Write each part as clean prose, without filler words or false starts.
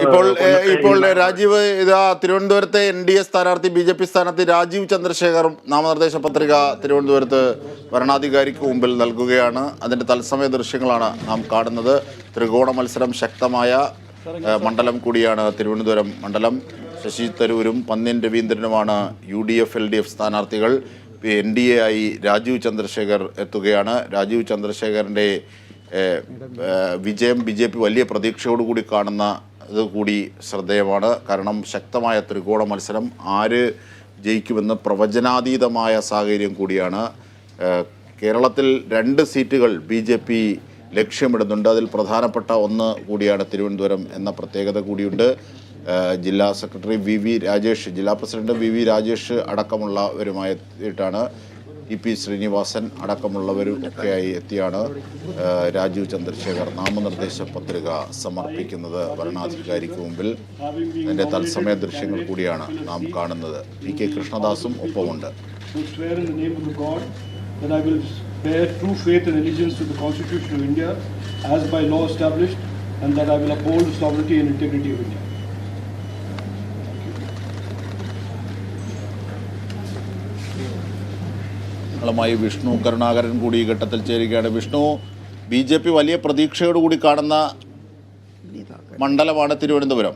ഇപ്പോൾ രാജീവ് ഇതാ തിരുവനന്തപുരത്തെ NDA സ്ഥാനാർത്ഥി BJP സ്ഥാനാർത്ഥി രാജീവ് ചന്ദ്രശേഖർ നാമനിർദ്ദേശ പത്രിക തിരുവനന്തപുരത്ത് വരണാധികാരിക്ക് മുമ്പിൽ നൽകുകയാണ്. അതിൻ്റെ തത്സമയ ദൃശ്യങ്ങളാണ് നാം കാണുന്നത്. ത്രികോണ മത്സരം ശക്തമായ മണ്ഡലം കൂടിയാണ് തിരുവനന്തപുരം മണ്ഡലം. ശശി തരൂരും പന്ന്യൻ രവീന്ദ്രനുമാണ് UDF LDF സ്ഥാനാർത്ഥികൾ. NDA ആയി രാജീവ് ചന്ദ്രശേഖർ എത്തുകയാണ്. രാജീവ് ചന്ദ്രശേഖറിൻ്റെ വിജയം BJP വലിയ പ്രതീക്ഷയോടുകൂടി കാണുന്ന കൂടി ശ്രദ്ധേയമാണ്. കാരണം ശക്തമായ ത്രികോണ മത്സരം, ആര് ജയിക്കുമെന്ന് പ്രവചനാതീതമായ സാഹചര്യം കൂടിയാണ്. കേരളത്തിൽ 2 സീറ്റുകൾ BJP ലക്ഷ്യമിടുന്നുണ്ട്. അതിൽ പ്രധാനപ്പെട്ട ഒന്ന് കൂടിയാണ് തിരുവനന്തപുരം എന്ന പ്രത്യേകത കൂടിയുണ്ട്. ജില്ലാ സെക്രട്ടറി VV രാജേഷ്, ജില്ലാ പ്രസിഡന്റ് VV രാജേഷ് അടക്കമുള്ളവരുമായിട്ടാണ് EP ശ്രീനിവാസൻ അടക്കമുള്ളവരും ഒക്കെയായി എത്തിയാണ് രാജീവ് ചന്ദ്രശേഖർ നാമനിർദ്ദേശ പത്രിക സമർപ്പിക്കുന്നത് വരണാധികാരിക്ക് മുമ്പിൽ. അതിൻ്റെ തത്സമയ ദൃശ്യങ്ങൾ കൂടിയാണ് നാം കാണുന്നത്. PK കൃഷ്ണദാസും ഒപ്പമുണ്ട്. That I will bear true faith and allegiance to the Constitution of India as by law established, and that I will uphold the sovereignty and integrity of India. മായി വിഷ്ണു കരുണാകരൻ കൂടി ഈ ഘട്ടത്തിൽ ചേരുകയാണ്. വിഷ്ണു, BJP വലിയ പ്രതീക്ഷയോടുകൂടി കാണുന്ന മണ്ഡലമാണ് തിരുവനന്തപുരം.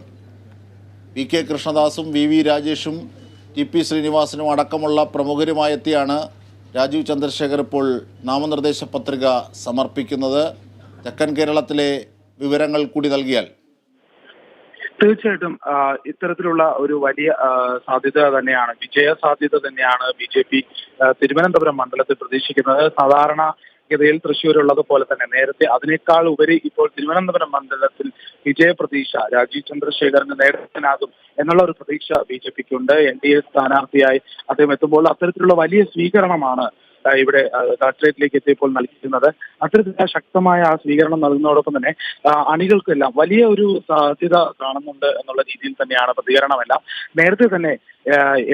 PK കൃഷ്ണദാസും VV രാജേഷും TP ശ്രീനിവാസനും അടക്കമുള്ള പ്രമുഖരുമായെത്തിയാണ് രാജീവ് ചന്ദ്രശേഖർ ഇപ്പോൾ നാമനിർദ്ദേശ പത്രിക സമർപ്പിക്കുന്നത്. തെക്കൻ കേരളത്തിലെ വിവരങ്ങൾ കൂടി നൽകിയാൽ. തീർച്ചയായിട്ടും ഇത്തരത്തിലുള്ള ഒരു വലിയ സാധ്യത തന്നെയാണ്, വിജയ സാധ്യത തന്നെയാണ് BJP തിരുവനന്തപുരം മണ്ഡലത്തിൽ പ്രതീക്ഷിക്കുന്നത്. സാധാരണ ഗതിയിൽ തൃശ്ശൂരുള്ളത് പോലെ തന്നെ നേരത്തെ അതിനേക്കാൾ ഉപരി ഇപ്പോൾ തിരുവനന്തപുരം മണ്ഡലത്തിൽ വിജയ പ്രതീക്ഷ രാജീവ് ചന്ദ്രശേഖറിന് നേടാനാകും എന്നുള്ള ഒരു പ്രതീക്ഷ BJPക്കുണ്ട്. NDA സ്ഥാനാർത്ഥിയായി അദ്ദേഹം എത്തുമ്പോൾ അത്തരത്തിലുള്ള വലിയ സ്വീകരണമാണ് ഇവിടെ കളക്ടറേറ്റിലേക്ക് എത്തിയപ്പോൾ നൽകിയിരുന്നത്. അത്തരത്തിലുള്ള ശക്തമായ ആ സ്വീകരണം നൽകുന്നതോടൊപ്പം തന്നെ അണികൾക്കെല്ലാം വലിയ ഒരു സാധ്യത കാണുന്നുണ്ട് എന്നുള്ള രീതിയിൽ തന്നെയാണ് പ്രതികരണമെല്ലാം. നേരത്തെ തന്നെ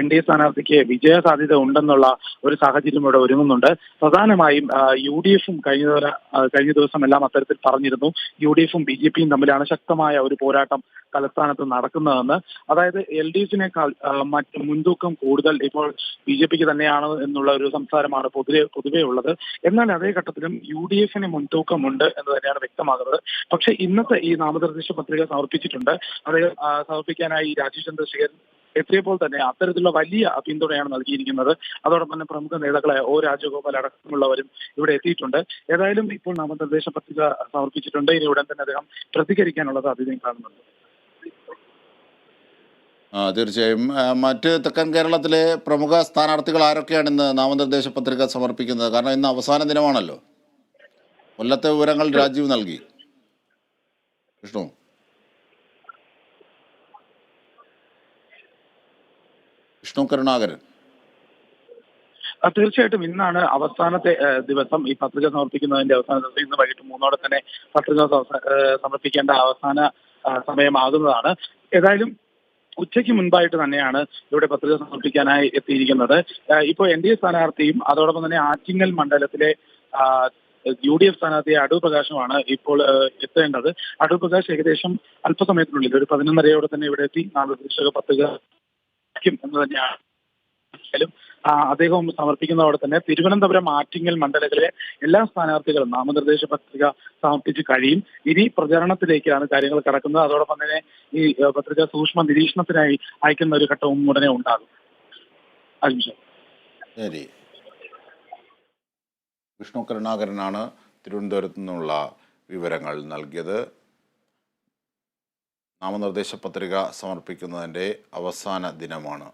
NDA സ്ഥാനാർത്ഥിക്ക് വിജയ സാധ്യത ഉണ്ടെന്നുള്ള ഒരു സാഹചര്യം ഇവിടെ ഒരുങ്ങുന്നുണ്ട്. പ്രധാനമായും UDFും കഴിഞ്ഞ ദിവസമെല്ലാം അത്തരത്തിൽ പറഞ്ഞിരുന്നു. UDFും BJPയും തമ്മിലാണ് ശക്തമായ ഒരു പോരാട്ടം തലസ്ഥാനത്ത് നടക്കുന്നതെന്ന്. അതായത് LDFിനേക്കാൾ മറ്റ് മുൻതൂക്കം കൂടുതൽ ഇപ്പോൾ BJPക്ക് തന്നെയാണ് എന്നുള്ള ഒരു സംസാരമാണ് പൊതുവേ ഉള്ളത്. എന്നാൽ അതേ ഘട്ടത്തിലും UDFിന് മുൻതൂക്കമുണ്ട് എന്ന് തന്നെയാണ് വ്യക്തമാകുന്നത്. പക്ഷേ ഇന്നത്തെ ഈ നാമനിർദ്ദേശ പത്രിക സമർപ്പിച്ചിട്ടുണ്ട്. അദ്ദേഹം സമർപ്പിക്കാനായി രാജീവ് ചന്ദ്രശേഖരൻ എത്തിയപ്പോൾ തന്നെ അത്തരത്തിലുള്ള വലിയ പിന്തുണയാണ് നൽകിയിരിക്കുന്നത്. അതോടൊപ്പം തന്നെ പ്രമുഖ നേതാക്കളായ O രാജഗോപാൽ അടക്കമുള്ളവരും ഇവിടെ എത്തിയിട്ടുണ്ട്. ഏതായാലും ഇപ്പോൾ നാമനിർദ്ദേശ പത്രിക സമർപ്പിച്ചിട്ടുണ്ട്. ഇനി ഉടൻ തന്നെ അദ്ദേഹം പ്രതികരിക്കാനുള്ള സാധ്യതയും കാണുന്നുണ്ട്. തീർച്ചയായും. മറ്റ് തെക്കൻ കേരളത്തിലെ പ്രമുഖ സ്ഥാനാർത്ഥികൾ ആരൊക്കെയാണ് ഇന്ന് നാമനിർദ്ദേശ പത്രിക സമർപ്പിക്കുന്നത്? കാരണം ഇന്ന് അവസാന ദിനമാണല്ലോ. കൊല്ലത്തെ വിവരങ്ങൾ രാജീവ് നൽകി. വിഷ്ണു കരുണാകരൻ. തീർച്ചയായിട്ടും ഇന്നാണ് അവസാനത്തെ ദിവസം. ഈ പത്രിക സമർപ്പിക്കുന്നതിന്റെ അവസാന ദിവസം. ഇന്ന് വൈകിട്ട് 3 തന്നെ പത്രിക സമർപ്പിക്കേണ്ട അവസാന സമയമാകുന്നതാണ്. ഏതായാലും ഉച്ചയ്ക്ക് മുൻപായിട്ട് തന്നെയാണ് ഇവിടെ പത്രിക സമർപ്പിക്കാനായി എത്തിയിരിക്കുന്നത്. ഇപ്പോൾ NDA സ്ഥാനാർത്ഥിയും അതോടൊപ്പം തന്നെ ആറ്റിങ്ങൽ മണ്ഡലത്തിലെ UDF സ്ഥാനാർത്ഥിയെ അടൂർ പ്രകാശുമാണ് ഇപ്പോൾ എത്തേണ്ടത്. അടൂർ പ്രകാശ് ഏകദേശം അല്പസമയത്തിനുള്ളിൽ ഒരു 11:30 തന്നെ ഇവിടെ എത്തി നാമനിർദ്ദേശ പത്രിക എന്ന് തന്നെയാണ്. അദ്ദേഹം സമർപ്പിക്കുന്നതോടെ തന്നെ തിരുവനന്തപുരം ആറ്റിങ്ങൽ മണ്ഡലത്തിലെ എല്ലാ സ്ഥാനാർത്ഥികളും നാമനിർദ്ദേശ പത്രിക സമർപ്പിച്ച് കഴിയും. ഇനി പ്രചരണത്തിലേക്കാണ് കാര്യങ്ങൾ കടക്കുന്നത്. അതോടൊപ്പം തന്നെ ഈ പത്രിക സൂക്ഷ്മ നിരീക്ഷണത്തിനായി അയക്കുന്ന ഒരു ഘട്ടവും ഉടനെ ഉണ്ടാകും. ശരി, വിഷ്ണു കരുണാകരനാണ് തിരുവനന്തപുരത്തു നിന്നുള്ള വിവരങ്ങൾ നൽകിയത്. നാമനിർദ്ദേശ പത്രിക സമർപ്പിക്കുന്നതിൻ്റെ അവസാന ദിനമാണ്